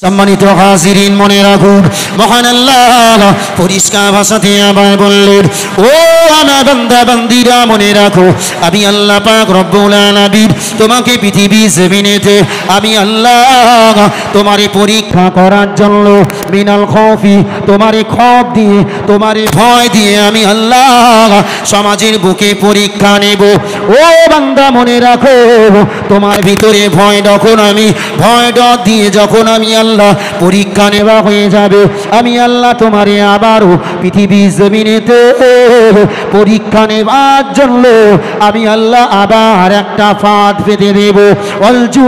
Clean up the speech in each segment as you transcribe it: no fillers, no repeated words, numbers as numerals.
সম্মানিত হাজিরিন, মনে রাখুন মহান আল্লাহ পরিষ্কার ভাষাতে আমায় বললেন, ও আমার বান্দা বান্দিরা মনে রাখো, আমি আল্লাহ পাক রব্বুল আলামিন তোমাকে পৃথিবী জমিনেতে আমি আল্লাহ তোমারে পরীক্ষা করার জন্য মিনাল খৌফি তোমারে খৌফ দিয়ে তোমারে ভয় দিয়ে আমি আল্লাহ সমাজের বুকে পরীক্ষা নেব। ও বান্দা মনে রাখো, তোমার ভিতরে ভয় যখন আমি ভয় ডর দিয়ে যখন আমি আল্লাহ পরীক্ষা নেওয়া হয়ে যাবে, আমি আল্লাহ তোমারে আবারও পৃথিবী জমিনেতে পরীক্ষা নেওয়ার জন্য আমি আল্লাহ আবার একটা ফাঁদ পেতে দেব। অলজু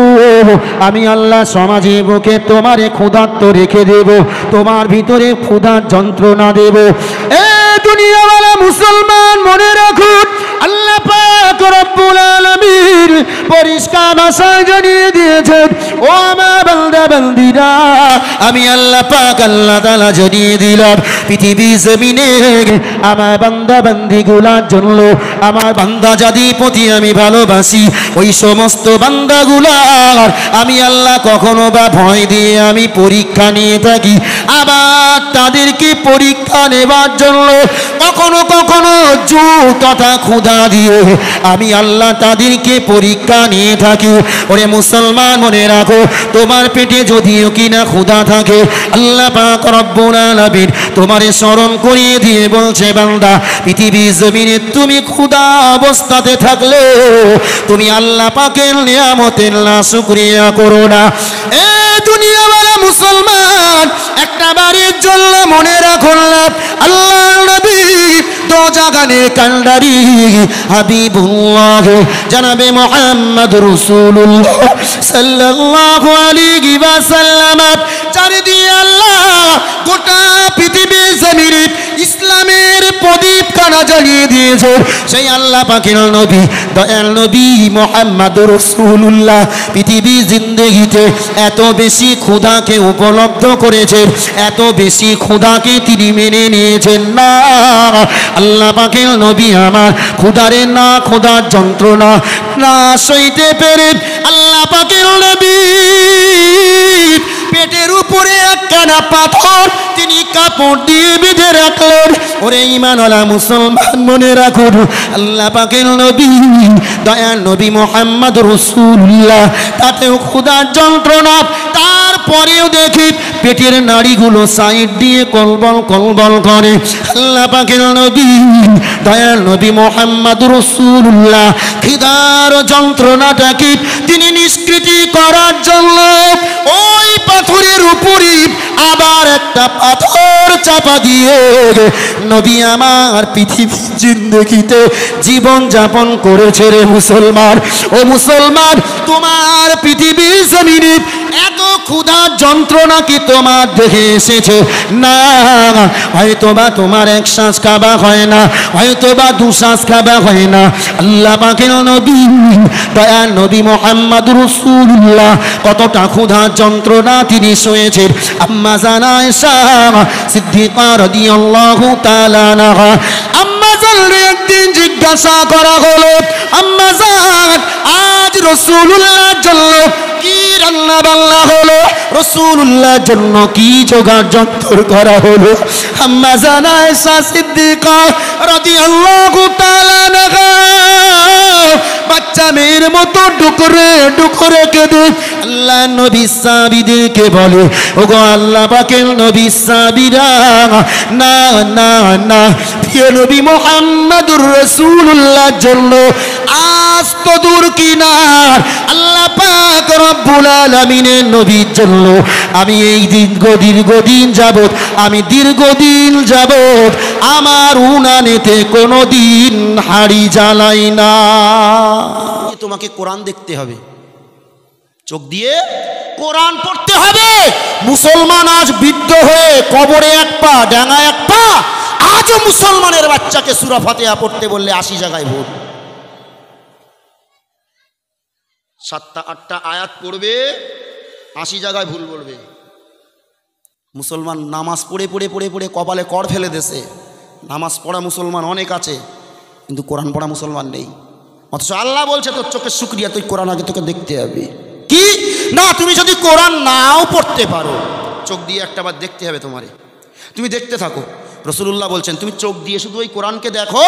আমি আল্লাহ সমাজে বুকে তোমারে ক্ষুধার্ত রেখে দেব, তোমার ভিতরে ক্ষুধার যন্ত্রণা দেব। এ দুনিয়াওয়ালা মুসলমান মনে রাখুন, আল্লাহ পাক রব্বুল আলামিন পরিষ্কার ভাষায় জানিয়ে দিয়েছেন, ও আমার বান্দা বান্দিরা আমি আল্লাহ পাক আল্লাহ তাআলা জানিয়ে দিলাম পৃথিবী জমিনে আমার বান্দা বান্দিগুলার জন্য, আমার বান্দা যাদের প্রতি আমি ভালোবাসি ওই সমস্ত বান্দাগুলার আমি আল্লাহ কখনো বা ভয় দিয়ে আমি পরীক্ষা নিয়ে থাকি। আবার তাদেরকে পরীক্ষা নেবার জন্য কখনো কখনো জোর তথা ক্ষুধা দিয়ে আমি আল্লাহ তাদেরকে পরীক্ষা নিয়ে থাকি। ওরে মুসলমান মনে রাখো, তোমার পেটে যদিও কিনা ক্ষুধা থাকে, আল্লাহ পাক রব্বুল আলামিন তোমারে স্মরণ করিয়ে দিয়ে বলছে, বান্দা পৃথিবী জমিনে তুমি ক্ষুধা অবস্থাতে থাকলে তুমি আল্লাহ পাকের নিয়ামতের না শুকরিয়া করো না। এ দুনিয়াওয়ালা মুসলমান একটা বাড়ির জন্য মনে রাখুন, আল্লাহ নবী দো জাগানে কান্ডারি হাবিবুল্লাহ জনাবে মুহাম্মদ রাসূলুল্লাহ সাল্লাল্লাহু আলাইহি ওয়াসাল্লাম চারিদিকে আল্লাহ গোটা পৃথিবী জমিনে ইসলামের প্রদীপ কানা জ্বালিয়ে দিয়েছে। সেই আল্লাহ পাকের নবী দয়াল নবী মুহাম্মদ রাসূলুল্লাহ পৃথিবী জিন্দেগিতে এত বেশি ক্ষুধাকে উপলব্ধ করেছেন, এত বেশি ক্ষুধাকে তিনি মেনে নিয়েছেন না। আল্লাহ পাকের নবী আমার ক্ষুধারে না ক্ষুধার যন্ত্রণা না সইতে পেরে আল্লাহ পাকের নবী পেটের উপরে একখানা পাথর তিনি কাপড় দিয়ে বেঁধে রাখলেন। ওরে ঈমানওয়ালা মুসলমান মনে রাখুন, আল্লাহ পাকের নবী দয়াল নবী মুহাম্মদ রাসূলুল্লাহ তাতেও ক্ষুধার যন্ত্রণা, তারপরেও দেখি পেটের নাড়িগুলো সাইড দিয়ে কলবল কলবল করে। আল্লাহ পাকের নবী দয়াল নবী মুহাম্মদ রাসূলুল্লাহ খিদার যন্ত্রণাটাকে তিনি নিষ্কৃতি করার জন্য ওই পাথরের উপরে আবার একটা পাথর চাপা দিয়ে নবী আমার পৃথিবী জিন্দেগিতে জীবন যাপন করেছে। রে মুসলমান, ও মুসলমান, তোমার পৃথিবী জমিনে এত ক্ষুধার যন্ত্রণা কি তোমার দেখে এসেছে না? হয়তোবা তোমার এক শ্বাস খাবা হয় না, হয়তোবা দু শ্বাস খাবা হয় না। আল্লাহ পাকের নবী দয়াল নবী মুহাম্মদ রাসূলুল্লাহ কতটা ক্ষুধার যন্ত্রণা তিনি সয়েছেন। আম্মা জান আয়েশা সিদ্দিকা রাদিয়াল্লাহু তাআলা আনহা, আম্মা জানকে একদিন জিজ্ঞাসা করা হলো, আম্মা জান আজ রাসূলুল্লাহর জন্য কি রান্না বান্না হলো, রাসূলুল্লাহর জন্য কি জোগাড় যন্ত্র করা হলো? আম্মা জান আয়েশা সিদ্দিকা রাদিয়াল্লাহু তাআলা আনহা বাচ্চা মেয়ের মতো ডুকরে ডুকরে কেঁদে আল্লাহ নবী সাহাবীদেরকে বলে, ওগো আল্লাহ পাকের নবী সাহাবীরা, না না না, প্রিয় নবী মুহাম্মদুর রাসূলুল্লাহর জন্য আজ তো দূর কিনার আল্লাহ পাক রব্বুল আলামিনের নবীর জন্য আমি এই দীর্ঘদিন যাবত আমার উনানেতে কোনোদিন হাড়ি জ্বালাই না। তোমাকে কোরআন দেখতে হবে, চোখ দিয়ে কোরআন পড়তে হবে। মুসলমান আজ বৃদ্ধ হয়ে কবরে এক পা ডাঙা এক পা, আজও মুসলমানের বাচ্চাকে সূরা ফাতিহা পড়তে বললে 80 জায়গায় ভুল। 7টা 8টা আয়াত পড়বে, 80 জায়গায় ভুল বলবে। মুসলমান নামাজ পড়ে পড়ে পড়ে পড়ে কপালে কর ফেলে দেশে। নামাজ পড়া মুসলমান অনেক আছে, কিন্তু কোরআন পড়া মুসলমান নেই। অথচ আল্লাহ বলছে তোর চোখের শুকরিয়া, তুই কোরআন আগে তোকে দেখতে হবে। কি না, তুমি যদি কোরআন নাও পড়তে পারো, চোখ দিয়ে একটাবার দেখতে হবে তোমারে, তুমি দেখতে থাকো। রাসূলুল্লাহ বলছেন তুমি চোখ দিয়ে শুধু ওই কোরআনকে দেখো,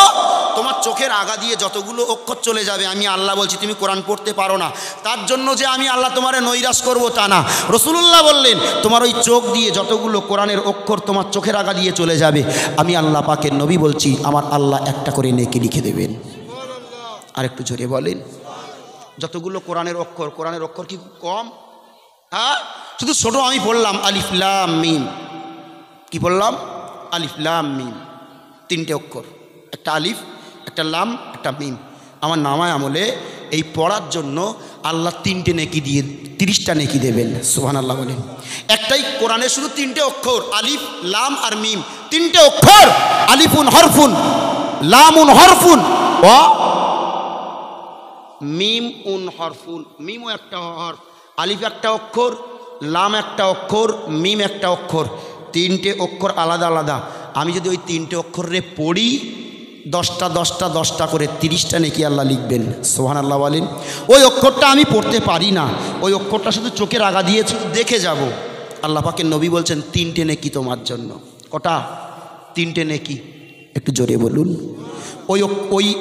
তোমার চোখের আগা দিয়ে যতগুলো অক্ষর চলে যাবে। আমি আল্লাহ বলছি তুমি কোরআন পড়তে পারো না, তার জন্য যে আমি আল্লাহ তোমারে নৈরাশ করব তা না। রাসূলুল্লাহ বললেন তোমার ওই চোখ দিয়ে যতগুলো কোরআনের অক্ষর তোমার চোখের আগা দিয়ে চলে যাবে, আমি আল্লাহ পাকের নবী বলছি আমার আল্লাহ একটা করে নেকি লিখে দেবেন। আর একটু জোরে বলেন। যতগুলো কোরআনের অক্ষর কি কম? হ্যাঁ, শুধু ছোট আমি পড়লাম আলিফ লাম মিম। কি বললাম? আলিফ লাম মিম, 3টে অক্ষর, একটা আলিফ, একটা লাম, একটা মিম। আমার নামায় আমলে এই পড়ার জন্য আল্লাহ 3টে নেকি দিয়ে 30টা নেকি দেবেন। সুবহানাল্লাহ বলেন। একটাই কোরআনে শুধু 3টে অক্ষর, আলিফ লাম আর মিম, 3টে অক্ষর, আলিফুন হরফুন, লামুন হরফুন, ও মিম উন হরফুন। মিমও একটা হরফ, আলিফ একটা অক্ষর, লাম একটা অক্ষর, মিম একটা অক্ষর, 3টে অক্ষর আলাদা আলাদা। আমি যদি ওই 3টে অক্ষরে পড়ি 10টা করে 30টা নেকি আল্লাহ লিখবেন। সুবহানাল্লাহ বলেন। ওই অক্ষরটা আমি পড়তে পারি না, ওই অক্ষরটা শুধু চোখের আগা দিয়ে শুধু দেখে যাব। আল্লাহ পাকের নবী বলছেন 3টে নেকি তোমার জন্য। কটা? 3টে নেকি। একটু জোরে বলুন।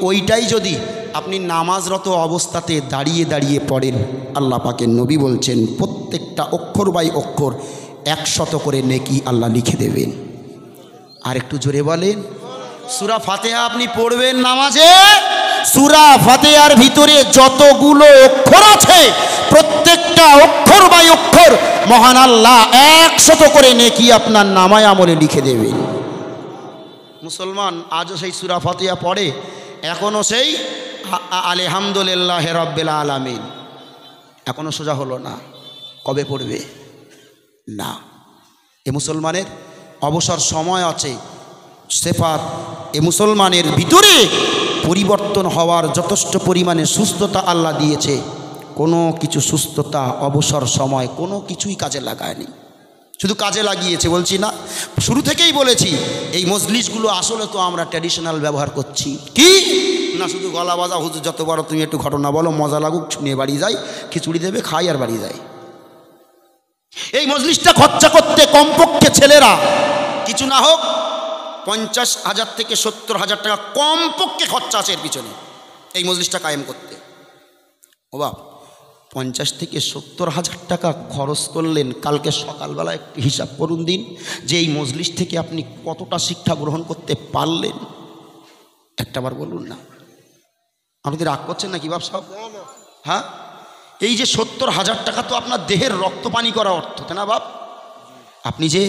ওইটাই যদি আপনি নামাজরত অবস্থাতে দাঁড়িয়ে দাঁড়িয়ে পড়েন, আল্লাহ পাকের নবী বলছেন প্রত্যেকটা অক্ষর বাই অক্ষর 100 করে নেকি আল্লাহ লিখে দেবেন। আর একটু জোরে বলেন। সূরা ফাতিহা আপনি পড়বেন নামাজে, সূরা ফাতিহার ভিতরে যতগুলো অক্ষর আছে প্রত্যেকটা অক্ষর বাই অক্ষর মহান আল্লাহ 100 করে নেকি আপনার নামায় আমলে লিখে দেবেন। মুসলমান আজও সেই সূরা ফাতিহা পড়ে, এখনও সেই আলহামদুলিল্লাহ রাব্বিল আলামিন, এখনও সোজা হলো না। কবে পড়বে? না। এ মুসলমানের অবসর সময় আছে, সেফাত এ মুসলমানের ভিতরে পরিবর্তন হওয়ার যথেষ্ট পরিমাণে সুস্থতা আল্লাহ দিয়েছে। কোনো কিছু সুস্থতা অবসর সময় কোনো কিছুই কাজে লাগায়নি, শুধু কাজে লাগিয়েছে। বলছি না, শুরু থেকেই বলেছি এই মজলিসগুলো আসলে তো আমরা ট্র্যাডিশনাল ব্যবহার করছি। কি না, শুধু গলা বাজা, হুজুর যতবার তুমি একটু ঘটনা বলো, মজা লাগুক, শুনিয়ে বাড়ি যাই, খিচুড়ি দেবে, খাই আর বাড়ি যাই। এই মজলিসটা খরচা করতে কমপক্ষে ছেলেরা কিছু না হোক 50,000 থেকে 70,000 টাকা কমপক্ষে খরচা আছে এর পিছনে, এই মজলিসটা কায়েম করতে। ও বাপ, 50 থেকে 70,000 টাকা খরচ করলেন। কালকে সকালবেলা একটু হিসাব করুন দিন যে এই মজলিস থেকে আপনি কতটা শিক্ষা গ্রহণ করতে পারলেন। একটাবার বলুন না। আপনি রাগ করছেন নাকি বাপ সাহেব? হ্যাঁ, এই যে 70,000 টাকা তো আপনার দেহের রক্ত পানি করা অর্থ, তাই না বাপ? আপনি যে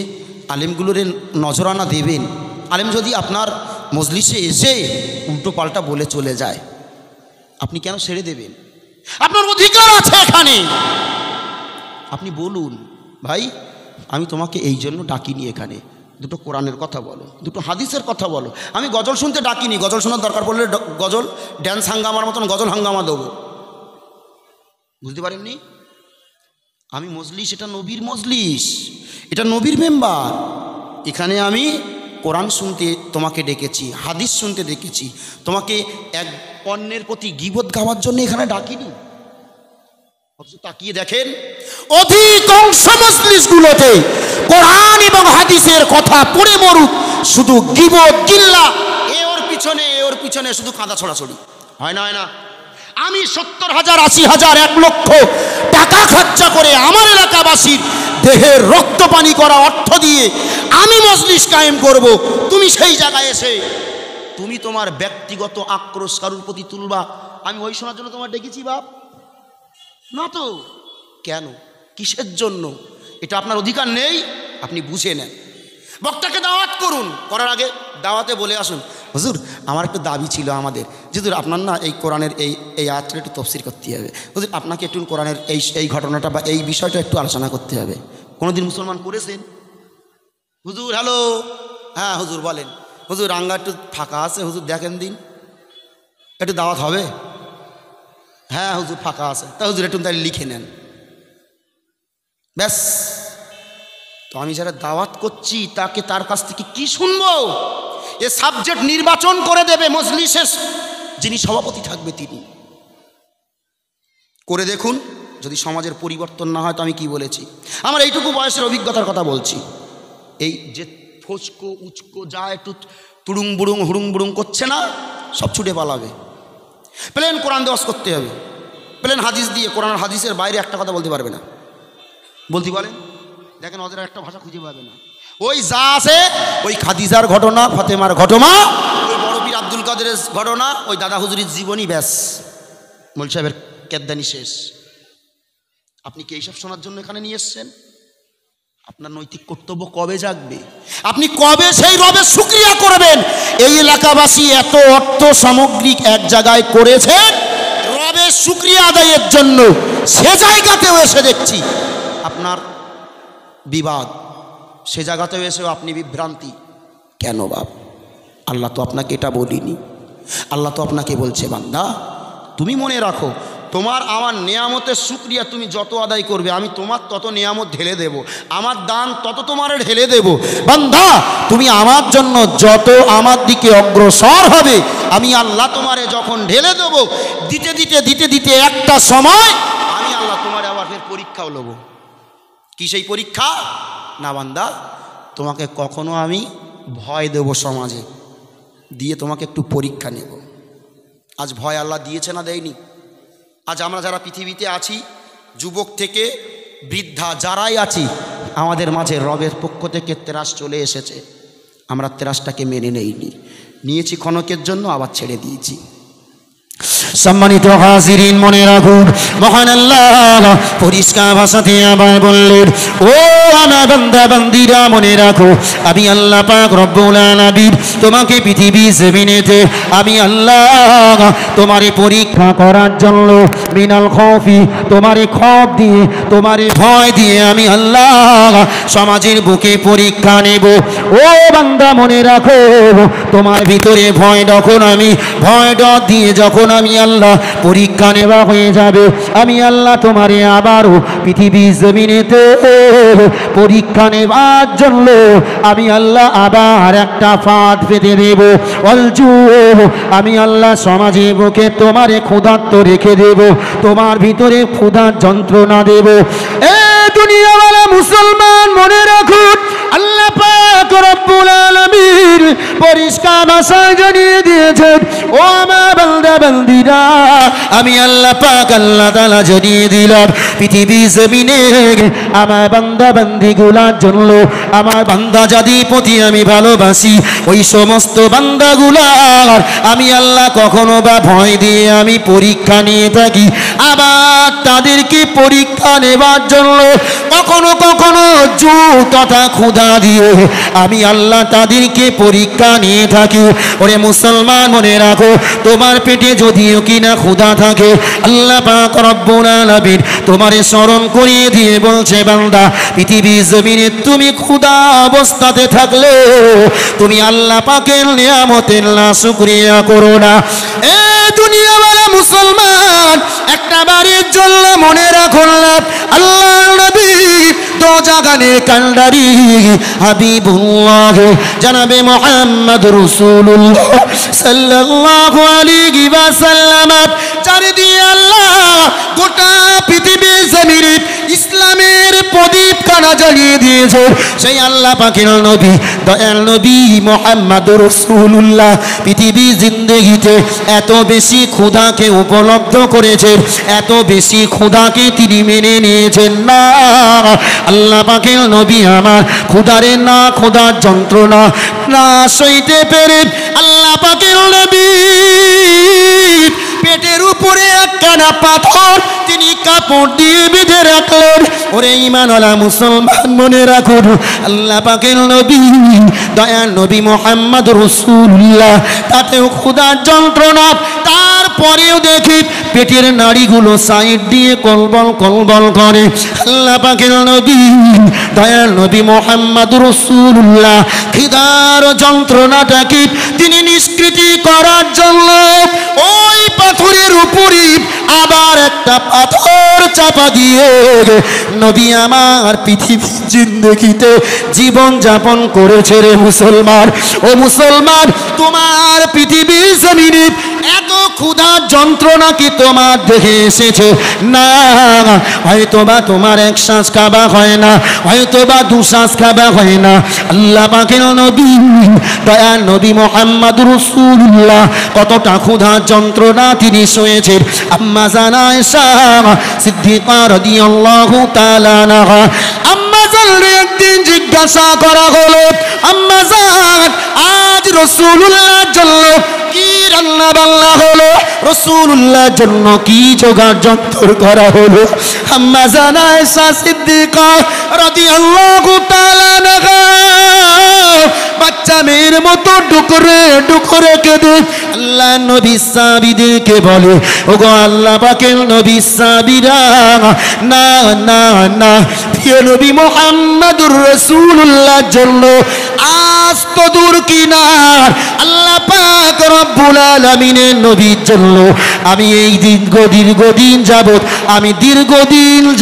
আলেমগুলোর নজরানা দেবেন, আলেম যদি আপনার মজলিসে এসে উল্টো পাল্টা বলে চলে যায়, আপনি কেন ছেড়ে দেবেন? আপনার অধিকার আছে এখানে। আপনি বলুন, ভাই আমি তোমাকে এই জন্য ডাকিনি, এখানে দুটো কোরআনের কথা বলো, দুটো হাদিসের কথা বলো। আমি গজল শুনতে ডাকিনি, গজল শোনার দরকার পড়লে গজল ড্যান্স হাঙ্গামার মতন গজল হাঙ্গামা দেবো। বুঝতে পারেননি? আমি মজলিস, এটা নবীর মজলিস, এটা নবীর মেম্বার। এখানে আমি কোরআন শুনতে তোমাকে ডেকেছি, হাদিস শুনতে ডেকেছি, তোমাকে এক অন্যের প্রতি গীবত গাওয়ার জন্য এখানে ডাকিনি। তাকিয়ে দেখেন অধিকাংশ মজলিসগুলোতে কোরআন এবং হাদিসের কথা পড়ে মরুক, শুধু গীবত গিল্লা, ওর পিছনে শুধু কাঁদা ছড়াছড়ি। হয় না? হয় না? আমি 70,000, 80,000, 1 লক্ষ টাকা খরচা করে আমার এলাকাবাসীর দেহের রক্ত পানি করা অর্থ দিয়ে আমি মজলিস কায়েম করব। তুমি সেই জায়গায় এসে তুমি তোমার ব্যক্তিগত আক্রোশ কারুর প্রতি তুলবা, আমি ওই শোনার জন্য তোমার ডেকেছি বাপ? না তো। কেন? কিসের জন্য? এটা আপনার অধিকার নেই, আপনি বুঝে নেন। বক্তাকে দাওয়াত করুন, করার আগে দাওয়াতে বলে আসুন, হুজুর আমার একটু দাবি ছিল আমাদের, হুজুর আপনার না এই কোরআনের এই আয়াতটা একটু তফসির করতে হবে, হুজুর আপনাকে একটু কোরআনের এই ঘটনাটা বা এই বিষয়টা একটু আলোচনা করতে হবে। কোনোদিন মুসলমান করেছেন? হুজুর হ্যালো, হ্যাঁ হুজুর বলেন, হুজুর আঙ্গা একটু ফাঁকা আছে, হুজুর দেখেন দিন, একটু দাওয়াত হবে। হ্যাঁ হুজুর ফাঁকা আছে, তা হুজুর একটু তাহলে লিখে নেন, ব্যাস। তো আমি যারা দাওয়াত করছি তার কাছ থেকে কি শুনবো? এ সাবজেক্ট নির্বাচন করে দেবে মজলিসের যিনি সভাপতি থাকবে, তিনি করে দেখুন যদি সমাজের পরিবর্তন না হয় তো আমি কি বলেছি? আমার এইটুকু বয়সের অভিজ্ঞতার কথা বলছি। এই যে ফোচকো উচকো যা একটু তুড়ুং বুড়ুং হুড়ুং বুড়ুং করছে না, সব ছুটে পালাবে। প্লেন কোরআন দেওয়াজ করতে হবে, প্লেন হাদিস দিয়ে, কোরআন হাদিসের বাইরে একটা কথা বলতে পারবে না। বলতে বলেন, দেখেন ওদের একটা ভাষা খুঁজে পাবে না। ওই যা আছে ওই খাদিজার ঘটনা, ফাতেমার ঘটনা, ওই বড় পীর আব্দুল কাদেরের ঘটনা, ওই দাদা হুজুরির জীবনী, ব্যাস মোল সাহেবের কেদ্দানি শেষ। আপনি কি এইসব শোনার জন্য এখানে নিয়ে এসছেন? আপনার নৈতিক কর্তব্য কবে জাগবে? আপনি কবে সেই রবের শুকরিয়া করবেন? এই এলাকাবাসী এত অর্থ সামগ্রিক এক জায়গায় করেছেন রবের শুকরিয়া আদায়ের জন্য, সে জায়গাতেও এসে দেখছি আপনার বিবাদ, সে জায়গাতেও এসেও আপনি বিভ্রান্তি। কেন বাপ? আল্লাহ তো আপনাকে এটা বলিনি। আল্লাহ তো আপনাকে বলছে, বান্দা তুমি মনে রাখো তোমার আমার নেয়ামতের শুকরিয়া তুমি যত আদায় করবে আমি তোমার তত নেয়ামত ঢেলে দেব, আমার দান তত তোমার ঢেলে দেব। বান্দা তুমি আমার জন্য যত আমার দিকে অগ্রসর হবে আমি আল্লাহ তোমারে যখন ঢেলে দেব, দিতে দিতে দিতে দিতে একটা সময় আমি আল্লাহ তোমার আবার ফের পরীক্ষাও নেব। কি সেই পরীক্ষা? না বান্দা, তোমাকে কখনো আমি ভয় দেব সমাজে, দিয়ে তোমাকে একটু পরীক্ষা নেব। আজ ভয় আল্লাহ দিয়েছে না দেয়নি? আজ আমরা যারা পৃথিবীতে আছি, যুবক থেকে বৃদ্ধা যারাই আছি, আমাদের মাঝে রবের পক্ষ থেকে তেরাস চলে এসেছে। আমরা তেরাসটাকে মেনে নেইনি, নিয়েছি ক্ষণকের জন্য, আবার ছেড়ে দিয়েছি। সম্মানিত হাজিরিন, মনে রাখুন মহান আল্লাহ পরিষ্কার ভাষাতে আবার বললেন, ও আমার বান্দা বান্দিরা মনে রাখো আমি আল্লাহ পাক রব্বুল আলামিন তোমাকে পৃথিবী জমিনেতে আমি আল্লাহ তোমারে পরীক্ষা করার জন্য মিনাল খৌফি তোমারে খৌফ দিয়ে তোমারে ভয় দিয়ে আমি আল্লাহ সমাজের বুকে পরীক্ষা নেব। ও বান্দা মনে রাখো তোমার ভিতরে ভয় যখন আমি ভয় ডর দিয়ে যখন আমি আল্লাহ পরীক্ষা নেওয়া হয়ে যাবে, আমি আল্লাহ তোমারে আবারও পৃথিবী জমিনেতে পরীক্ষা নেওয়ার জন্য আমি আল্লাহ আবার একটা ফাঁদ পেতে দেব। অলজু আমি আল্লাহ সমাজে বুকে তোমারে ক্ষুধার্ত রেখে দেব, তোমার ভিতরে ক্ষুধার যন্ত্রণা দেব। এ দুনিয়াওয়ালা মুসলমান মনে রাখুন আল্লাহ পাক রব্বুল আলামিন পরিষ্কার ভাষায় জানিয়ে দিয়েছেন, ও আমার বান্দা বান্দিরা আমি আল্লাহ পাক আল্লাহ তাআলা জানিয়ে দিলাম পৃথিবী জমিনে আমার বান্দা বান্দিগুলার জন্য, আমার বান্দা যাদের প্রতি আমি ভালোবাসি ওই সমস্ত বান্দাগুলার আমি আল্লাহ কখনো বা ভয় দিয়ে আমি পরীক্ষা নিয়ে থাকি। আবার তাদেরকে পরীক্ষা নেবার জন্য কখনো কখনো জু তথা ক্ষুধা দিয়ে আমি আল্লাহ তাদেরকে পরীক্ষা নিয়ে থাকি। ওরে মুসলমান মনে রাখো তোমার পেটে যদিও কিনা ক্ষুধা থাকে আল্লাহ পাক রব্বুল আলামিন তোমারে স্মরণ করিয়ে দিয়ে বলছে, বান্দা পৃথিবী জমিনে তুমি ক্ষুধা অবস্থাতে থাকলে তুমি আল্লাহ পাকের নিয়ামতের না শুকরিয়া করো না। এ দুনিয়াওয়ালা মুসলমান একটা বাড়ির জন্য মনে রাখো আল্লাহ নবী দোজাগানে কান্ডারি হাবিবুল্লাহ জনাবে মুহাম্মদ রাসূলুল্লাহ সাল্লাল্লাহু আলাইহি ওয়াসাল্লাম চারিদিকে আল্লাহ গোটা পৃথিবী জমিনে ইসলামের প্রদীপ কানা জ্বালিয়ে দিয়েছে। সেই আল্লাহ পাকের নবী দয়াল নবী মুহাম্মদ রাসূলুল্লাহ পৃথিবী জিন্দেগিতে এত বেশি ক্ষুধাকে উপলব্ধ করেছেন, এত বেশি ক্ষুধাকে তিনি মেনে নিয়েছেন না। আল্লাহ পাকের নবী আমার ক্ষুধারে না ক্ষুধার যন্ত্রণা না সইতে পেরে আল্লাহ পাকের নবী পেটের উপরে একখানা পাথর তিনি কাপড় দিয়ে বেঁধে রাখলেন। ওরে ঈমানওয়ালা মুসলমান মনে রাখুন আল্লাহ পাকের নবী দয়াল নবী মুহাম্মদ রাসূলুল্লাহ তাতেও ক্ষুধার যন্ত্রণা, তারপরেও দেখি পেটের নাড়িগুলো সাইড দিয়ে কলবল কলবল করে। আল্লাহ পাকের নবী দয়াল নবী মুহাম্মদ রাসূলুল্লাহ খিদার যন্ত্রণাটাকে তিনি নিষ্কৃতি করার জন্য ওই পাথরের উপরে আবার একটা পাথর চাপা দিয়ে নবী আমার পৃথিবীর জিন্দেগিতে জীবন যাপন করেছে। রে মুসলমান, ও মুসলমান তোমার পৃথিবীর জমিনে এত ক্ষুধার যন্ত্রণা কি তোমার দেখে এসেছে? না, হয়তোবা তোমার এক শ্বাস খাওয়া হয় না, হয়তোবা দু শ্বাস খাওয়া হয় না। আল্লাহ পাকের নবী দয়ার নবী মুহাম্মদুর রাসূলুল্লাহ কতটা ক্ষুধার যন্ত্রণা তিনি সয়েছেন। আম্মা জান আয়েশা সিদ্দিকা রাদিয়াল্লাহু তাআলা আনহা, আম্মা জানকে একদিন জিজ্ঞাসা করা হলো, আম্মা জান আজ রাসূলুল্লাহর জন্য কি রান্না বান্না হলো, রাসূলুল্লাহর জন্য কি জোগাড় যন্ত্র করা হলো? আম্মা জান আয়েশা সিদ্দিকা রাদিয়াল্লাহু তাআলা আনহা বাচ্চা মেয়ের মতো ডুকরে ডুকরে কেঁদে আল্লাহ নবী সাহাবীদেরকে বলে, ওগো আল্লাহ পাকের নবী সাহাবীরা, না না না, প্রিয় নবী মুহাম্মদুর রাসূলুল্লাহর জন্য আজ তো দূর কিনার আল্লাহ পাক রব্বুল আলামিনের নবীর জন্য আমি এই দীর্ঘদিন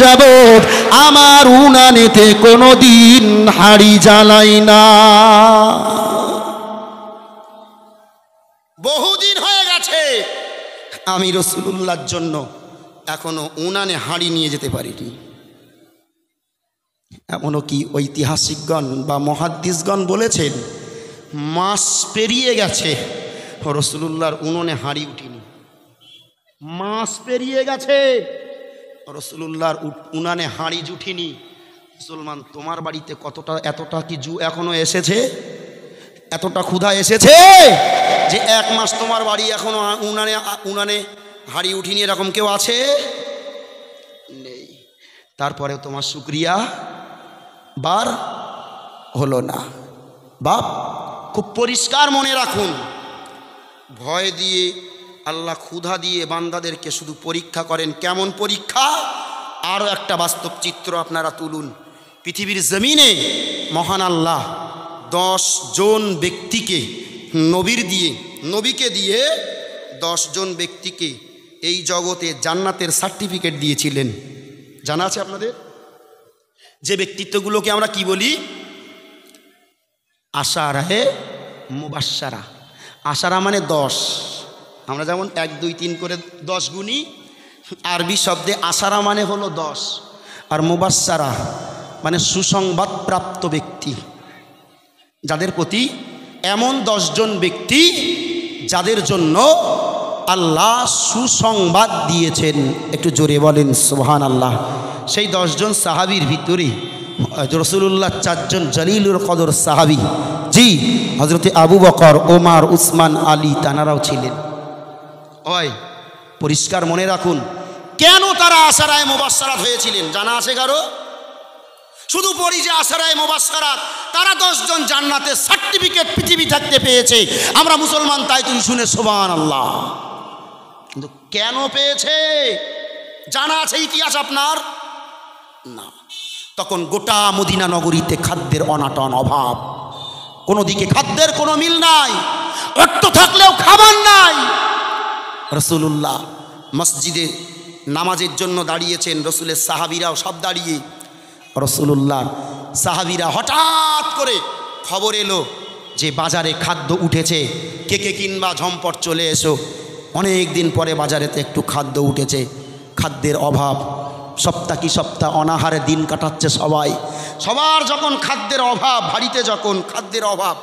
যাবত আমার উনানেতে কোনোদিন হাড়ি জ্বালাই না। বহুদিন হয়ে গেছে আমি রাসূলুল্লাহর জন্য এখনো উনানে হাড়ি নিয়ে যেতে পারিনি। এমনও কি ঐতিহাসিকগণ বা মুহাদ্দিসগণ বলেছেন, মাস পেরিয়ে গেছে রাসূলুল্লাহর উনুনে হাড়ি উঠিনি। মাস পেরিয়ে গেছে রাসূলুল্লাহর উনানে হাড়ি জুটিনি। মুসলমান, তোমার বাড়িতে এতটা কি এখনো এসেছে? এতটা ক্ষুধা এসেছে যে এক মাস তোমার বাড়ি এখনো উনানে হাড়ি উঠিনি? এরকম কেউ আছে? নেই। তারপরে তোমার শুকরিয়া বার হলো না। বাপ, খুব পরিষ্কার মনে রাখুন, ভয় দিয়ে আল্লাহ ক্ষুধা দিয়ে বান্দাদেরকে শুধু পরীক্ষা করেন। কেমন পরীক্ষা? আরও একটা বাস্তব চিত্র আপনারা তুলুন। পৃথিবীর জমিনে মহান আল্লাহ 10 জন ব্যক্তিকে নবীকে দিয়ে 10 জন ব্যক্তিকে এই জগতে জান্নাতের সার্টিফিকেট দিয়েছিলেন। জানা আছে আপনাদের? যে ব্যক্তিত্বগুলোকে আমরা কি বলি? আশারায়ে মুবাশশারা। আশারা মানে 10। আমরা যেমন 1 2 3 করে 10 গুনি, আরবি শব্দে আশারা মানে হলো 10, আর মুবাশশারা মানে সুসংবাদ প্রাপ্ত ব্যক্তি, যাদের প্রতি এমন 10 জন ব্যক্তি যাদের জন্য আল্লাহ সুসংবাদ দিয়েছেন। একটু জোরে বলেন সুবহানাল্লাহ। সেই 10 জন সাহাবীর ভিতরে রাসূলুল্লাহ 4 জন জলিলুল কদর সাহাবী, জি, হযরতে আবু বকর, ওমর, উসমান, আলী, তানারাও ছিলেন। ওই পরিষ্কার মনে রাখুন, কেন তারা আশারায়ে মুবাশশারাত হয়েছিলেন জানা আছে কারো? শুধু পড়ি যে আশারায়ে মুবাশশারাত, তারা 10 জন জান্নাতের সার্টিফিকেট পৃথিবী থাকতে পেয়েছে। আমরা মুসলমান, তাই তুমি শুনে সুবহানাল্লাহ। কিন্তু কেন পেয়েছে জানা আছে ইতিহাস আপনার? না। তখন গোটা মদিনা নগরীতে খাদ্যের অনাটন, অভাব, কোনো দিকে খাদ্যের কোনো মিল নাই, অর্থ থাকলেও খাবার নাই। রাসূলুল্লাহ মসজিদে নামাজের জন্য দাঁড়িয়েছেন, রাসূলের সাহাবীরাও সব দাঁড়িয়ে। রাসূলুল্লাহর সাহাবীরা হঠাৎ করে খবর এলো যে বাজারে খাদ্য উঠেছে, কে কে কিনবা, ঝম্পট চলে এসো। অনেক দিন পরে বাজারেতে একটু খাদ্য উঠেছে। খাদ্যের অভাব, সপ্তাহ অনাহারে দিন কাটাচ্ছে সবার যখন খাদ্যের অভাব, বাড়িতে যখন খাদ্যের অভাব,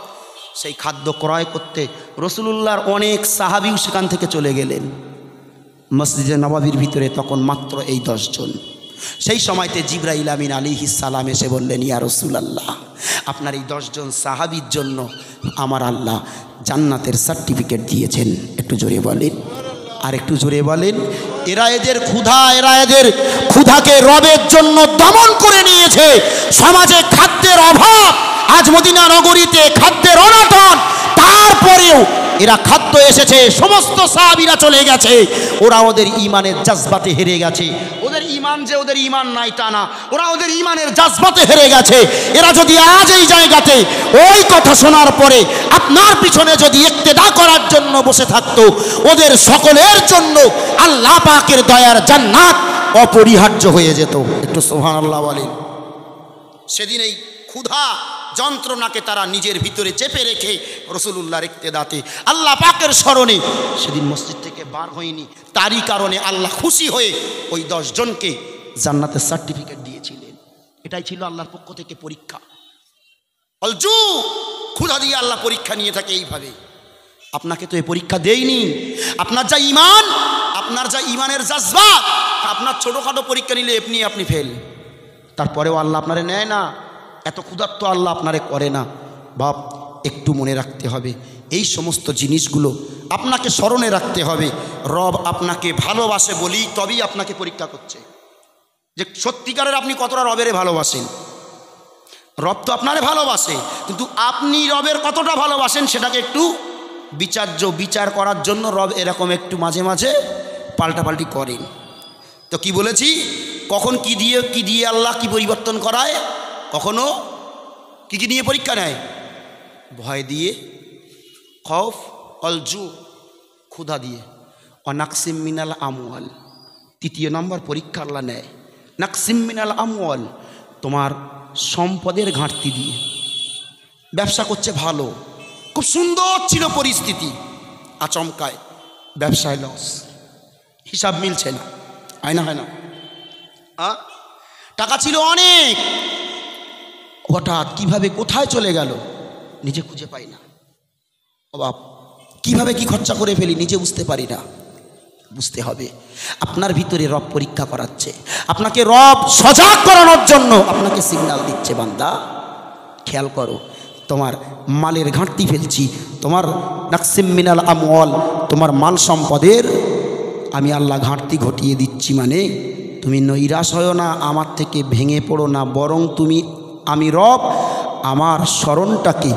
সেই খাদ্য ক্রয় করতে রাসূলুল্লাহর অনেক সাহাবীও সেখান থেকে চলে গেলেন। মসজিদে নববীর ভিতরে তখন মাত্র এই 10 জন। সেই সময়তে জিবরাইল আমিন আলাইহিস সালাম এসে বললেন, ইয়া রাসূলুল্লাহ, আপনার এই 10 জন সাহাবীর জন্য আমার আল্লাহ জান্নাতের সার্টিফিকেট দিয়েছেন। একটু জোরে বলেন, আর একটু জোরে বলেন। এরা এদের ক্ষুধাকে রবের জন্য দমন করে নিয়েছে। সমাজে খাদ্যের অভাব, আজ মদিনা নগরীতে খাদ্যের অনটন, তারপরেও এরা খাদ্য এসেছে, সমস্ত সাহাবীরা চলে গেছে, ওরা ওদের ইমানের জজবাতে হেরে গেছে। ওদের ইমান নাই তা না, ওরা ওদের ইমানের জজবাতে হেরে গেছে। এরা যদি আজ এই জায়গাতে ওই কথা শোনার পরে আপনার পিছনে যদি ইক্তেদা করার জন্য বসে থাকতো, ওদের সকলের জন্য আল্লাহ পাকের দয়ার জান্নাত অপরিহার্য হয়ে যেত। একটু সুবহানাল্লাহ বলেন। সেদিন এই ক্ষুধা যন্ত্রণাকে তারা নিজের ভিতরে চেপে রেখে রাসূলুল্লাহর ইক্তেদাতে আল্লাহ পাকের স্মরণে সেদিন মসজিদ থেকে বার হয়নি। তারই কারণে আল্লাহ খুশি হয়ে ওই 10 জনকে জান্নাতের সার্টিফিকেট দিয়েছিলেন। এটাই ছিল আল্লাহর পক্ষ থেকে পরীক্ষা। অলজু ক্ষুধা দিয়ে আল্লাহ পরীক্ষা নিয়ে থাকে এইভাবে। আপনাকে তো এই পরীক্ষা দেয়নি। আপনার যা ঈমান, আপনার যা ঈমানের জাজবা, আপনার ছোটোখাটো পরীক্ষা নিলে আপনি ফেল। তারপরেও আল্লাহ আপনারে নেয় না। এত ক্ষুধার্ত আল্লাহ আপনারে করে না। বাপ, একটু মনে রাখতে হবে এই সমস্ত জিনিসগুলো আপনাকে স্মরণে রাখতে হবে। রব আপনাকে ভালোবাসে বলি তবেই আপনাকে পরীক্ষা করছে, যে সত্যিকারের আপনি কতটা রবের ভালোবাসেন। রব তো আপনারে ভালোবাসে, কিন্তু আপনি রবের কতটা ভালোবাসেন সেটাকে একটু বিচার করার জন্য রব এরকম একটু মাঝে মাঝে পাল্টাপাল্টি করেন। তো কি বলেছি, কখন কি দিয়ে আল্লাহ কি পরিবর্তন করায়, কখনো কি নিয়ে পরীক্ষা নেয়, ভয় দিয়ে, খৌফ, অলজু ক্ষুধা দিয়ে, অনাকসিম মিনাল আমওয়াল। 3 নম্বর পরীক্ষা আল্লাহ নেয় নাকসিম মিনাল আমওয়াল, তোমার সম্পদের ঘাটতি দিয়ে। ব্যবসা করছে ভালো, খুব সুন্দর ছিল পরিস্থিতি, আচমকায় ব্যবসায় লস, হিসাব মিলছে না, হয় না টাকা ছিল অনেক, হঠাৎ কিভাবে কোথায় চলে গেল নিজে খুঁজে পাই না। বাপ, কিভাবে কি খরচা করে ফেলি নিজে বুঝতে পারি না। বুঝতে হবে আপনার ভিতরে রব পরীক্ষা করাচ্ছে, আপনাকে রব সজাগ করানোর জন্য আপনাকে সিগন্যাল দিচ্ছে, বান্দা খেয়াল করো, তোমার মালের ঘাটতি ফেলছি, তোমার নাকসিম মিনাল আমওয়াল, তোমার মাল সম্পদের আমি আল্লাহ ঘাটতি ঘটিয়ে দিচ্ছি। মানে তুমি নৈরাশ হও না, আমার থেকে ভেঙে পড়ো না, বরং তুমি আমি রব আমার স্মরণটাকে,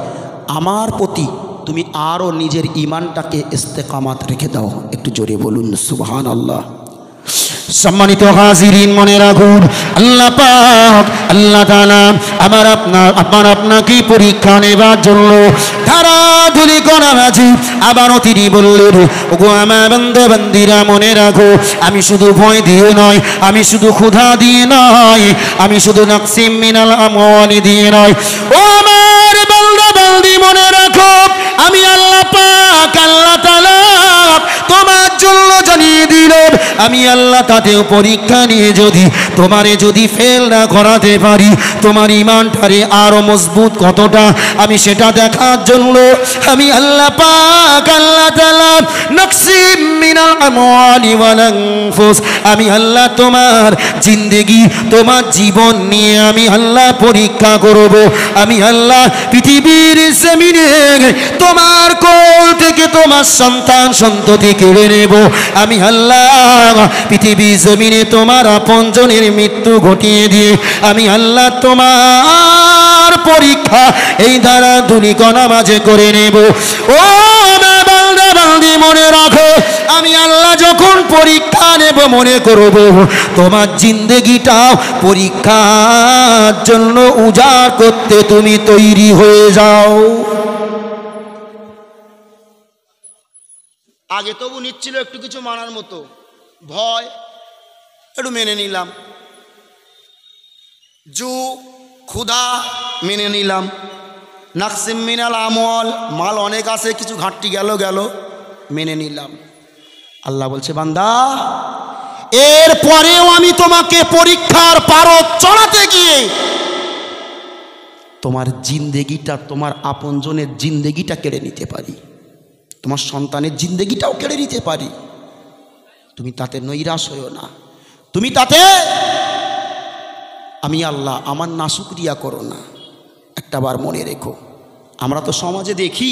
আমার প্রতি তুমি আরও নিজের ঈমানটাকে ইস্তেকামাত রেখে দাও। একটু জোরে বলুন সুবহানাল্লাহ। সম্মানিত হাজিরিন, মনে রাখুন আল্লাহ পাক আল্লাহ তাআলা আমার আপনাকে পরীক্ষা নেবার জন্য ধারাধুলি করা মাঝে আবারও তিনি বললেন, ওগো আমার বান্দা বান্দিরা, মনে রাখো আমি শুধু ভয় দিয়ে নয়, আমি শুধু ক্ষুধা দিয়ে নয়, আমি শুধু নাকসিম মিনাল আমওয়াল দিয়ে নয়, ও আমার বান্দা বান্দি মনে রাখো আমি আল্লাহ পাক আল্লাহ তাআলা তোমার জন্য জানিয়ে দিলাম, আমি আল্লাহ তাতেও পরীক্ষা নিয়ে যদি ফেল না করাতে পারি, তোমার ঈমানটারে আরো মজবুত কতটা আমি সেটা দেখার জন্য আমি আল্লাহ পাক আল্লাহ তাআলা নাকসিম মিনাল আমওয়ালি ওয়াল আনফুস, আমি আল্লাহ তোমার জিন্দেগি, তোমার জীবন নিয়ে আমি আল্লাহ পরীক্ষা করব। আমি আল্লাহ পৃথিবীর জমিনে তোমার কোল থেকে তোমার সন্তান সন্ততি কেড়ে নেব। আমি আল্লাহ পৃথিবীর জমিনে তোমার আপনজনের মৃত্যু ঘটিয়ে দিয়ে আমি আল্লাহ তোমার পরীক্ষা এই দ্বারা ধুলিকণা মাঝে করে নেব। ও আমার বান্দা বান্দি মনে রাখো, আমি আল্লাহ যখন পরীক্ষা নেব মনে করব তোমার জিন্দেগিটাও পরীক্ষার জন্য উজাড় করতে তুমি তৈরি হয়ে যাও। আগে তবু নিচ্ছিল একটু কিছু মানার মতো, ভয় একটু মেনে নিলাম, ক্ষুধা মেনে নিলাম, নাকসিম মিনাল আমওয়াল মাল অনেক আছে, কিছু ঘাটতি গেল মেনে নিলাম। আল্লাহ বলছে, বান্দা এর পরেও আমি তোমাকে পরীক্ষার পারদ চড়াতে গিয়ে তোমার জিন্দেগিটা, তোমার আপনজনের জিন্দেগিটা কেড়ে নিতে পারি, তোমার সন্তানের জিন্দেগিটাও কেড়ে নিতে পারি। তুমি তাতে নৈরাশ হইও না, তুমি তাতে আমি আল্লাহ আমার নাশুকরিয়া করো না। একটা বার মনে রেখো, আমরা তো সমাজে দেখি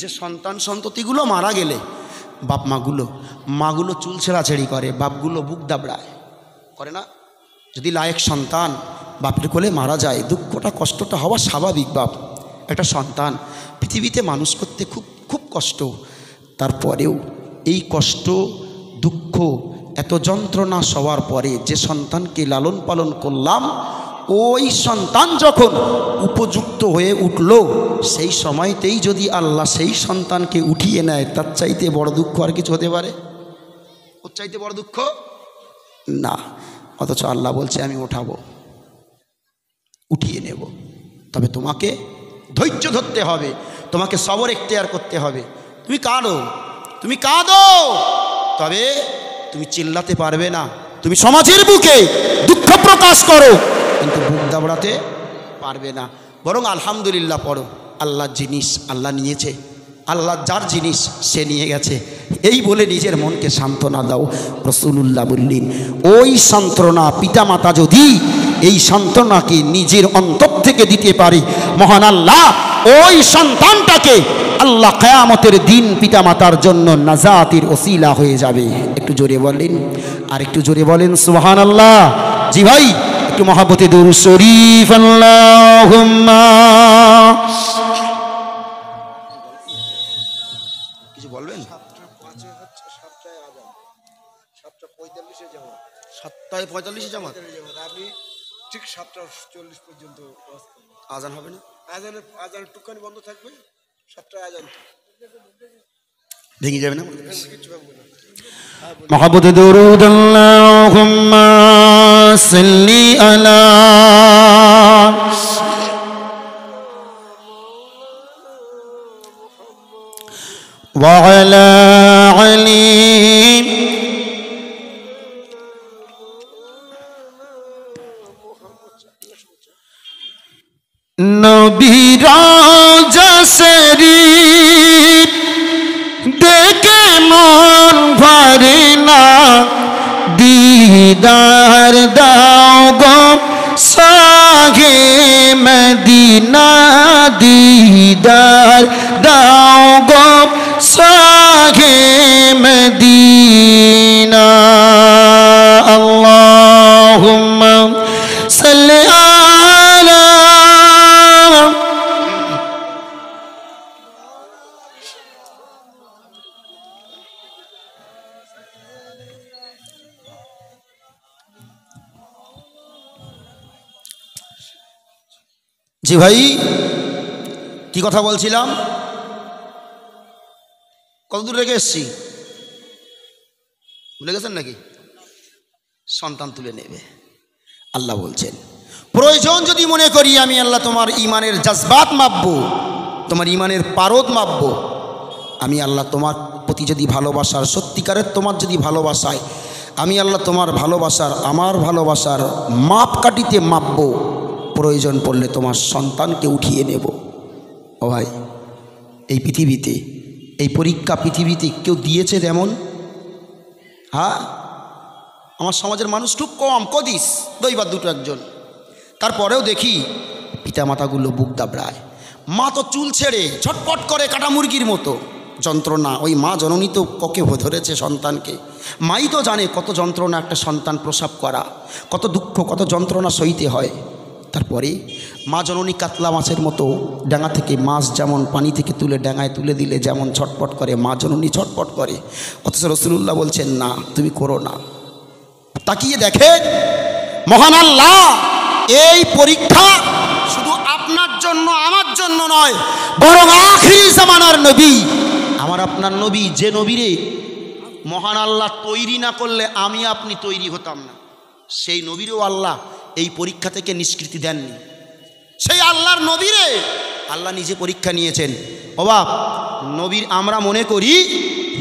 যে সন্তান সন্ততিগুলো মারা গেলে মাগুলো চুল ছেঁড়াছেড়ি করে, বাপগুলো বুক দাবড়ায় করে না। যদি লায়েক সন্তান বাপের কোলে মারা যায়, দুঃখটা কষ্টটা হওয়া স্বাভাবিক। বাপ একটা সন্তান পৃথিবীতে মানুষ করতে খুব খুব কষ্ট, তারপরেও এই কষ্ট দুঃখ এত যন্ত্রণা সবার পরে যে সন্তানকে লালন পালন করলাম, ওই সন্তান যখন উপযুক্ত হয়ে উঠল সেই সময়তেই যদি আল্লাহ সেই সন্তানকে উঠিয়ে নেয়, তার চাইতে বড় দুঃখ আর কিছু হতে পারে? ওর চাইতে বড় দুঃখ না। অথচ আল্লাহ বলছে আমি উঠাবো, উঠিয়ে নেব। তবে তোমাকে ধৈর্য ধরতে হবে, তোমাকে সবর এখতিয়ার করতে হবে। তুমি কাঁদো, তবে তুমি চিল্লাতে পারবে না। তুমি সমাজের বুকে দুঃখ প্রকাশ করো, কিন্তু বুক দাবড়াতে পারবে না। বরং আলহামদুলিল্লাহ পড়ো, আল্লাহর জিনিস আল্লাহ নিয়েছে, আল্লাহ যার জিনিস সে নিয়ে গেছে, এই বলে নিজের মনকে সান্ত্বনা দাও। রাসূলুল্লাহ বললেন, ওই সান্ত্বনা পিতামাতা যদি এই সান্ত্বনাকে নিজের অন্তর থেকে দিতে পারে, মহান আল্লাহ ওই সন্তানটাকে আল্লাহ কিয়ামতের দিন পিতামাতার জন্য নাজাতের ওসিলা হয়ে যাবে। একটু জোরে বলেন, আর একটু জোরে বলেন সুবহানাল্লাহ। জি ভাই, একটু মহব্বতে দুরূদ শরীফ আল্লাহুম্মা। কিছু বলবেন? 7:45 জামাত, আপনি ঠিক 7:40 পর্যন্ত আজান হবে না? আজান টুকানি বন্ধ থাকবে, 7টায় আজান ভেঙে যাবে না? কিছু ভাববো না। মহব্বতে দুরূদ আল্লাহুম্মা সাল্লি আলা ওয়া আলা আলি নবী রাজা শরীফ দেখে মন ভরে না, দিদার দাও গো সাগে মদিনা, দিদার দাও গো সাগে মদিনা। আল্লাহুম্মা সাল্লি আলা। জি ভাই, কি কথা বলছিলাম? কতদূর রেখে এসছি ভুলে গেছেন নাকি? সন্তান তুলে নেবে আল্লাহ বলছেন, প্রয়োজন যদি মনে করি আমি আল্লাহ তোমার ইমানের জজবাত মাপবো, তোমার ইমানের পারদ মাপবো, আমি আল্লাহ তোমার প্রতি যদি ভালোবাসার সত্যিকারের তোমার যদি ভালোবাসায় আমি আল্লাহ তোমার ভালোবাসার আমার ভালোবাসার মাপকাঠিতে মাপবো, প্রয়োজন পড়লে তোমার সন্তানকে উঠিয়ে নেব। ও ভাই, এই পৃথিবীতে এই পরীক্ষা পৃথিবীতে কেউ দিয়েছে তেমন? হ্যাঁ, আমার সমাজের মানুষ খুব কম, কদিস দইবার দুটো একজন। তারপরেও দেখি পিতামাতাগুলো বুক দাবড়ায়, মা তো চুল ছেড়ে ছটপট করে কাটা মুরগির মতো যন্ত্রণা। ওই মা জননী তো ককে ধরেছে সন্তানকে, মাই তো জানে কত যন্ত্রণা একটা সন্তান প্রসব করা, কত দুঃখ কত যন্ত্রণা সইতে হয়। তারপরে মা জননী কাতলা মাছের মতো ডাঙা থেকে মাছ যেমন পানি থেকে তুলে ডাঙায় তুলে দিলে যেমন ছটপট করে, মা জননী ছটপট করে, অথচ রাসূলুল্লাহ বলছেন না, তুমি করো না। তাকিয়ে দেখেন মহান আল্লাহ এই পরীক্ষা শুধু আপনার জন্য আমার জন্য নয়, বরং আখিরি জামানার নবী আমার আপনার নবী, যে নবীরে মহান আল্লাহ তৈরি না করলে আমি আপনি তৈরি হতাম না, সেই নবীরেও আল্লাহ এই পরীক্ষা থেকে নিষ্কৃতি দেননি। সেই আল্লাহর নবীরে আল্লাহ নিজে পরীক্ষা নিয়েছেন। অবাক নবীর আমরা মনে করি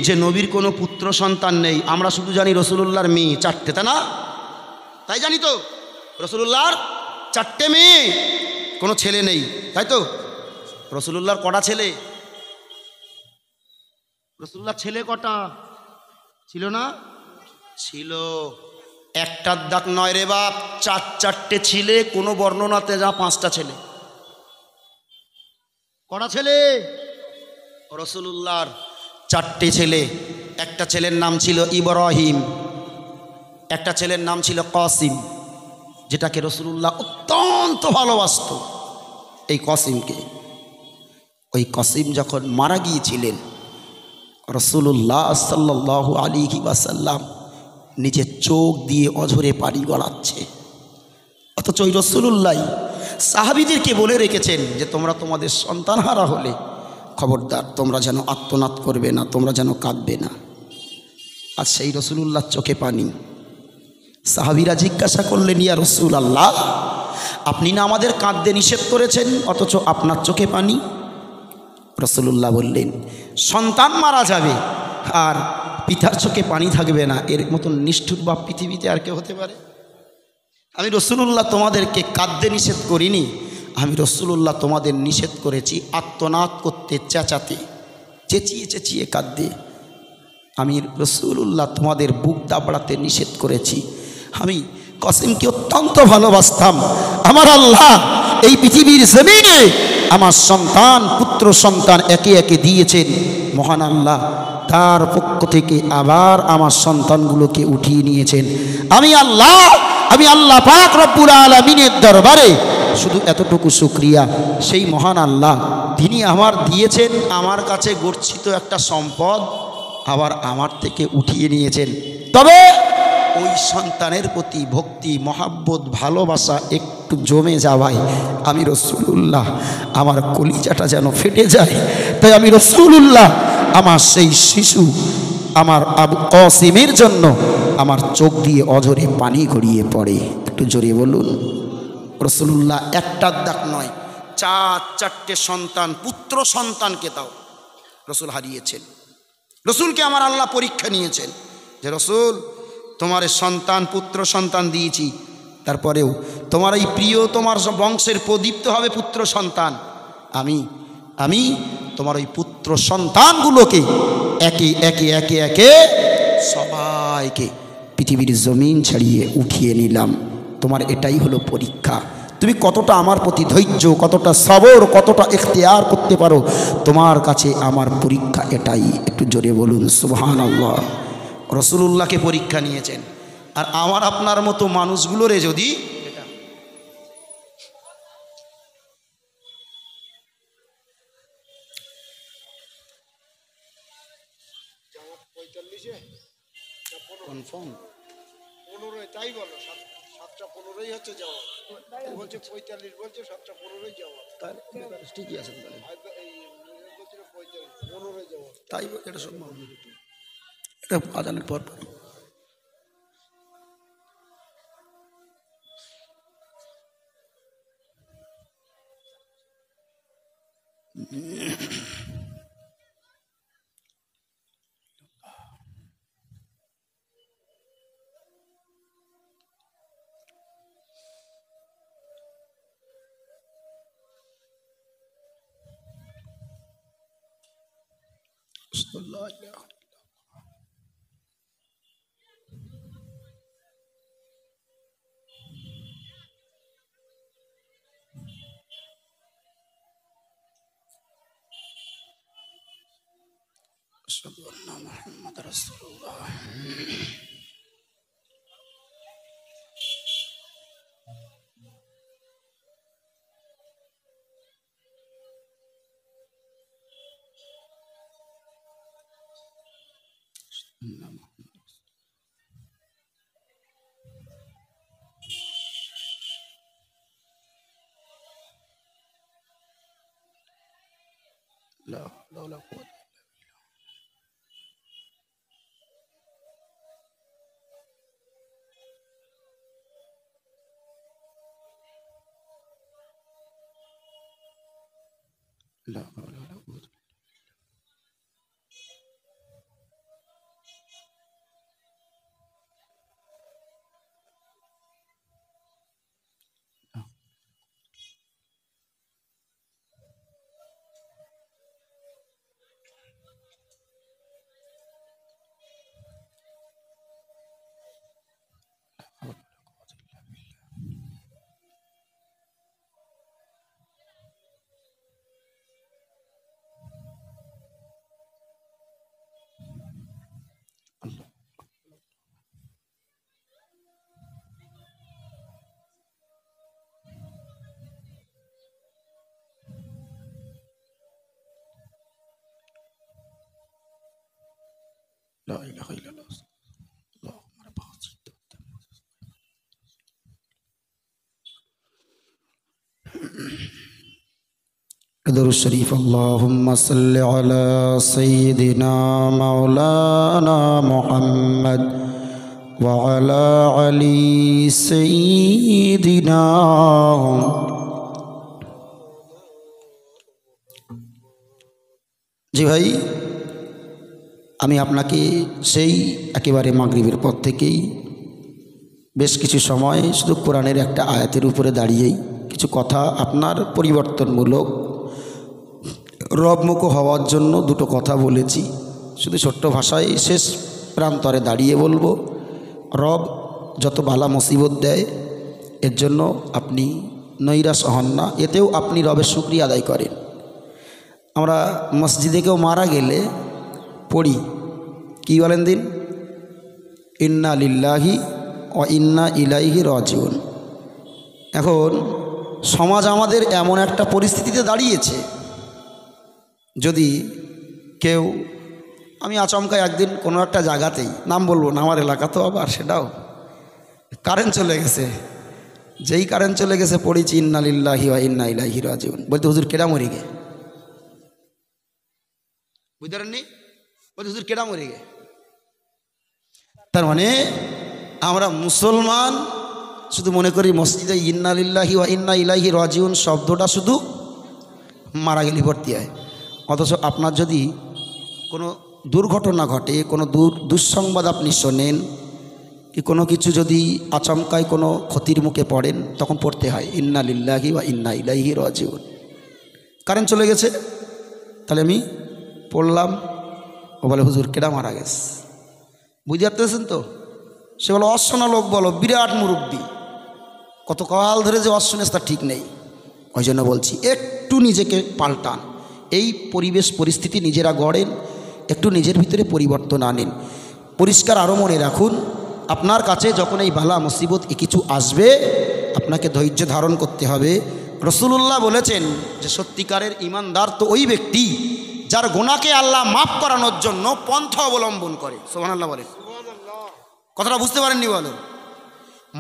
যে নবীর কোনো পুত্র সন্তান নেই, আমরা শুধু জানি রাসূলুল্লাহর মেয়ে 4টে, তা না? তাই জানি তো রাসূলুল্লাহর 4টে মেয়ে, কোনো ছেলে নেই, তাই তো? রাসূলুল্লাহর কটা ছেলে? রাসূলুল্লাহর ছেলে কটা ছিল না? ছিল। একটার দাগ নয় রে বাপ, 4 ছেলে, কোনো বর্ণনাতে যা 5টা ছেলে। কটা ছেলে? রাসূলুল্লাহর 4টে ছেলে। একটা ছেলের নাম ছিল ইব্রাহিম, একটা ছেলের নাম ছিল কাসিম, যেটাকে রাসূলুল্লাহ অত্যন্ত ভালোবাসত এই কাসিমকে। ওই কাসিম যখন মারা গিয়েছিলেন, রাসূলুল্লাহ সাল্লাল্লাহু আলাইহি ওয়াসাল্লাম নিজের চোখ দিয়ে অঝরে পানি গড়াচ্ছে, অথচ ওই রাসূলুল্লাহ সাহাবীদেরকে বলে রেখেছেন যে তোমরা তোমাদের সন্তান হারা হলে খবরদার তোমরা যেন আত্মনাদ করবে না, তোমরা যেন কাঁদবে না। আর সেই রাসূলুল্লাহর চোখে পানি। সাহাবীরা জিজ্ঞাসা করলেন, ইয়া রাসূলুল্লাহ আপনি না আমাদের কাঁদতে নিষেধ করেছেন, অথচ আপনার চোখে পানি। রাসূলুল্লাহ বললেন, সন্তান মারা যাবে আর পিতার চোখে পানি থাকবে না, এর মতন নিষ্ঠুর বাপ পৃথিবীতে আর কেউ হতে পারে? আমি রাসূলুল্লাহ তোমাদেরকে কাঁদতে নিষেধ করিনি, আমি রাসূলুল্লাহ তোমাদের নিষেধ করেছি আত্মনাদ করতে, চেঁচাতে, চেঁচিয়ে চেঁচিয়ে কাঁদতে। আমি রাসূলুল্লাহ তোমাদের বুক দাবড়াতে নিষেধ করেছি। আমি কাসিমকে অত্যন্ত ভালোবাসতাম। আমার আল্লাহ এই পৃথিবীর জমিনে আমার সন্তান, পুত্র সন্তান একে একে দিয়েছেন। মহান আল্লাহ তার পক্ষ থেকে আবার আমার সন্তানগুলোকে উঠিয়ে নিয়েছেন। আমি আল্লাহ পাক রব্বুল আলামিনের দরবারে শুধু এতটুকু শুকরিয়া, সেই মহান আল্লাহ তিনি আমার দিয়েছেন আমার কাছে গচ্ছিত একটা সম্পদ, আবার আমার থেকে উঠিয়ে নিয়েছেন। তবে ওই সন্তানের প্রতি ভক্তি, মহাব্বত, ভালোবাসা একটু জমে যাওয়ায় আমি রাসূলুল্লাহ আমার কলিজাটা যেন ফেটে যায়। তাই আমি রাসূলুল্লাহ আমার সেই শিশু আমার আবু কাসিমের জন্য আমার চোখ দিয়ে অঝরে পানি গড়িয়ে পড়ে। একটু জোরে বলুন। রাসূলুল্লাহ একটার দাগ নয়, চারটে সন্তান, পুত্র সন্তানকে তাও রসুল হারিয়েছেন। রসুলকে আমার আল্লাহ পরীক্ষা নিয়েছেন যে রসুল তোমার সন্তান, পুত্র সন্তান দিয়েছি, তারপরেও তোমার এই প্রিয়, তোমার বংশের প্রদীপ্ত হবে পুত্র সন্তান। আমি তোমার ওই পুত্র সন্তানগুলোকে একে একে একে একে সবাইকে পৃথিবীর জমিন ছাড়িয়ে উঠিয়ে নিলাম। তোমার এটাই হলো পরীক্ষা, তুমি কতটা আমার প্রতি ধৈর্য, কতটা সবর, কতটা ইখতিয়ার করতে পারো, তোমার কাছে আমার পরীক্ষা এটাই। একটু জোরে বলুন সুবহানাল্লাহ। রাসূলুল্লাহকে পরীক্ষা নিয়েছেন। আর আমার আপনার মতো মানুষগুলোরে যদি কনফার্ম 15 তাই বলো, 7টা 15ই হচ্ছে যাওয়া, বলছে 45 বলছে 7টা 15ই যাওয়া, ঠিকই আছে এই বলছিল 15ই যাওয়া, তাই এটা সম্ভব না, এটা আজানের পর আশহাদু আন্না মুহাম্মাদার রাসূলুল্লাহ। لا حول ولا قوة لا حول ولا قوة. لا إله إلا الله. اللهم رب درود الشريف. اللهم صل على سيدنا مولانا محمد وعلى علي سيدنا। জি ভাই, আমি আপনাকে সেই একেবারে মাগরিবের পর থেকেই বেশ কিছু সময় শুধু কোরআনের একটা আয়াতের উপরে দাঁড়িয়েই কিছু কথা আপনার পরিবর্তনমূলক রবমুখ হওয়ার জন্য দুটো কথা বলেছি। শুধু ছোট্ট ভাষায় শেষ প্রান্তরে দাঁড়িয়ে বলবো, রব যত বালা মুসিবত দেয় এর জন্য আপনি নৈরাশ হন না, এতেও আপনি রবের শুকরিয়া আদায় করেন। আমরা মসজিদে কেউ মারা গেলে পড়ি, কি বলেন দিন, ইন্না লিল্লাহি ও ইন্না ইলাইহি রাজিউন। এখন সমাজ আমাদের এমন একটা পরিস্থিতিতে দাঁড়িয়েছে, যদি কেউ, আমি আচমকা একদিন কোনো একটা জায়গাতেই, নাম বলবো না আমার এলাকা তো আবার, সেটাও কারেন্ট চলে গেছে, যেই কারেন্ট চলে গেছে পড়েছি ইন্না লিল্লাহি ওয়া ইন্না ইলাইহি রাজিউন। বলতে হুজুর কেডা মরে গে, বুঝতে পারেননি, বলতে হুজুর কেডা মরে গে। তার মানে আমরা মুসলমান শুধু মনে করি মসজিদে ইন্না লিল্লাহি ওয়া ইন্না ইলাইহি রাজিউন শব্দটা শুধু মারা গেলে ভর্তি হয়। অথচ আপনার যদি কোনো দুর্ঘটনা ঘটে, কোনো দুঃসংবাদ আপনি শোনেন, কি কোনো কিছু যদি আচমকায় কোনো ক্ষতির মুখে পড়েন, তখন পড়তে হয় ইন্না লিল্লাহি ওয়া ইন্না ইলাইহি রাজিউন। কারেন্ট চলে গেছে, তাহলে আমি পড়লাম, ও বলে হুজুর কেডা মারা গেছে, বুঝতে পারতেছেন তো? সে বলো অশোনা লোক, বলো বিরাট মুরব্বী, কত কাল ধরে যে অশুনেস তা ঠিক নেই। ওই জন্য বলছি একটু নিজেকে পাল্টান, এই পরিবেশ পরিস্থিতি নিজেরা গড়েন, একটু নিজের ভিতরে পরিবর্তন আনেন। পরিষ্কার আরও মনে রাখুন, আপনার কাছে যখন এই বালা মুসিবত কিছু আসবে, আপনাকে ধৈর্য ধারণ করতে হবে। রাসূলুল্লাহ বলেছেন যে সত্যিকারের ঈমানদার তো ওই ব্যক্তি যার গুনাহকে আল্লাহ মাফ করানোর জন্য পন্থা অবলম্বন করে। সুবহানাল্লাহ বলে, কথাটা বুঝতে পারেননি? বলো,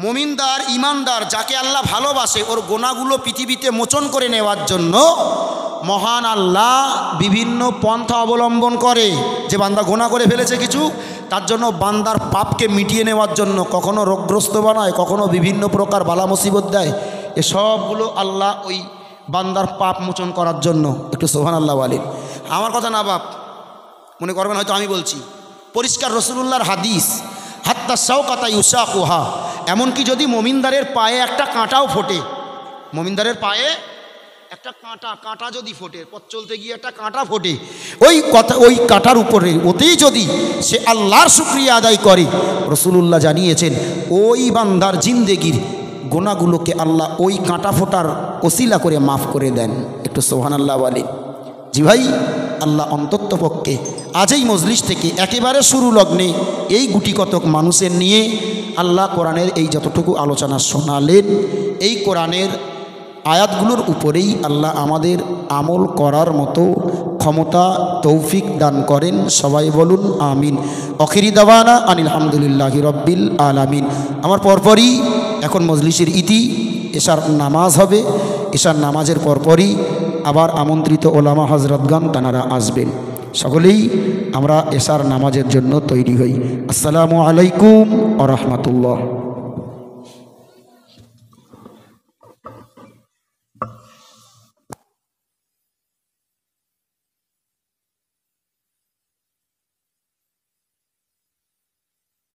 মুমিনদার ঈমানদার যাকে আল্লাহ ভালোবাসে, ওর গুনাহগুলো পৃথিবীতে মোচন করে নেওয়ার জন্য মহান আল্লাহ বিভিন্ন পন্থা অবলম্বন করে। যে বান্দা গুনাহ করে ফেলেছে কিছু, তার জন্য বান্দার পাপকে মিটিয়ে নেওয়ার জন্য কখনো রোগগ্রস্ত বানায়, কখনো বিভিন্ন প্রকার বালা মুসিবত দেয়। এসবগুলো আল্লাহ ওই বান্দার পাপ মোচন করার জন্য। একটু সুবহানাল্লাহ বলেন। আমার কথা না বাপ মনে করবেন, হয়তো আমি বলছি, পরিষ্কার রাসূলুল্লাহর হাদিস, হাত্তা শাওকাতা ইউসাকুহা, এমনকি যদি মুমিনদারের পায়ে একটা কাঁটাও ফোটে, মুমিনদারের পায়ে একটা কাঁটা যদি ফোটে, পথ চলতে গিয়ে একটা কাঁটা ফোটে, ওই কাঁটার উপরে ওতেই যদি সে আল্লাহর শুকরিয়া আদায় করে, রাসূলুল্লাহ জানিয়েছেন ওই বান্দার জিন্দেগির গুনাহগুলোকে আল্লাহ ওই কাঁটা ফোটার ওসিলা করে মাফ করে দেন। একটু সুবহানাল্লাহ বলেন। জি ভাই, আল্লাহ অন্ততপক্ষে আজ এই মজলিস থেকে একেবারে শুরু লগ্নে এই গুটি কতক মানুষের নিয়ে আল্লাহ কোরআনের এই যতটুকু আলোচনা শোনালেন, এই কোরআনের আয়াতগুলোর উপরেই আল্লাহ আমাদের আমল করার মতো ক্ষমতা তৌফিক দান করেন। সবাই বলুন আমিন। আখিরি দাওয়ানা আনিল হামদুলিল্লাহি রাব্বিল আলামিন। আমার পরপরই এখন মজলিসের ইতি, এশার নামাজ হবে। এশার নামাজের পরপরই আবার আমন্ত্রিত ওলামা হযরতগণ তানারা আসবেন। সকলেই আমরা এশার নামাজের জন্য তৈরি হই। আসসালামু আলাইকুম ওয়া রাহমাতুল্লাহ।